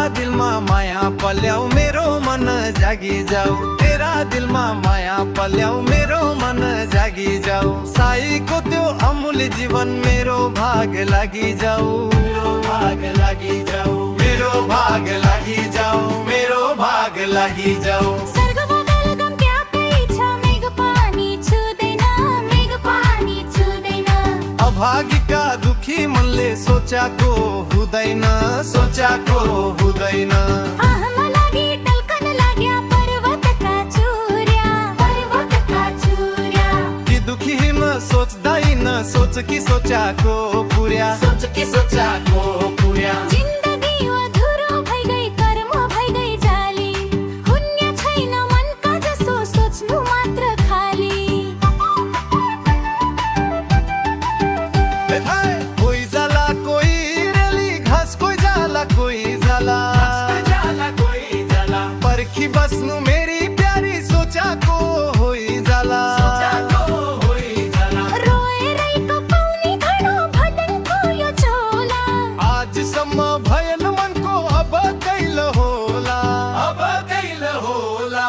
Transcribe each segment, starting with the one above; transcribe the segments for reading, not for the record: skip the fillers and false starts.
दिलमा माया पल्याऊ मेरो मन जागी जाऊ, तेरा दिलमा माया पल्याऊ मेरो मन जागी जाऊ। साईको त्यो अमूल्य जीवन मेरो भाग लागि जाऊ, मेरो भाग लागि जाऊ, मेरो भाग लागि जाऊ, मेरो भाग लागि जाऊ। अभागीका दुखी मनले सोचाको हुँदैन, सोचाको हुँदैन। कि दुखी न सोच्दैन, सोच कि सोचाको पुर्या, सोच कि सोचाको पुर्या। जिन्दगी अधुरो भइ गई, कर्म भइ गई जाली, हुन्ने छैन मनका जसो सोच्नु मात्र खाली। कोही जाला कोही रेली घाँस, कोही जाला कोही जाला, कोही जाला। पर्खी बस्नु मेरी प्यारी सोचाको होइ जाला, होइ जाला। रोएरैको पाउने घडो भदनको यो झोला, आजसम्म भएन मनको अब कैल होला, अब कैल होला।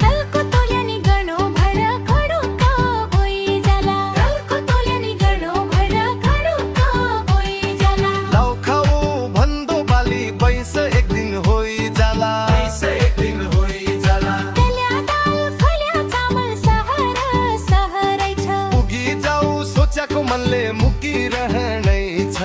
दलको तोल्यानी गणो भर खडोको होइ जाला, दलको तोल्यानी गणो भर खडोको होइ जाला। लाउ खाऊ भन्दो बाली बैस एक दिन होइ जाला, बैस एक दिन होइ जाला। दल्या दाल फल्या चामल सहर सहरै छ, पुगी जाऊ सोचाको मनले मुकिरहनै छ।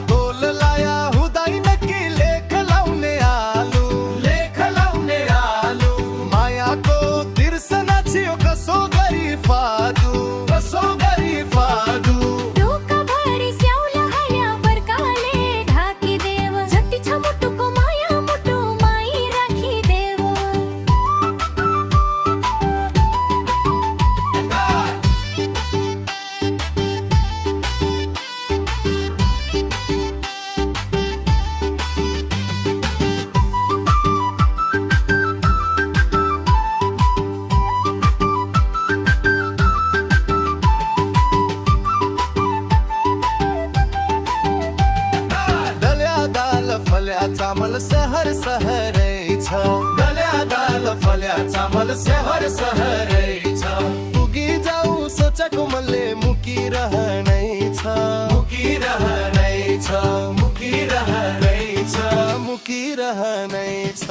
तोल लाया हुँदैन कि लेख लाउने आलु, लेख लाउने आलु। मायाको तिर्सना छियो कसो गरी फादु, कसो गरी फादु। ढोका भरि स्याउला हाल्या बर्खाले ढाकिदेव, जति छ मुटुको माया मुटुमै राखिदेव। दल्या दाल फल्या चामल सहर सहरै छ, दल्या दाल फल्या चामल सहर सहरै छ। पुगी जाऊ सोचाको मनले मुकिरहनै छ, मुकिरहनै छ, मुकिरहनै छ, मुकिरहनै छ।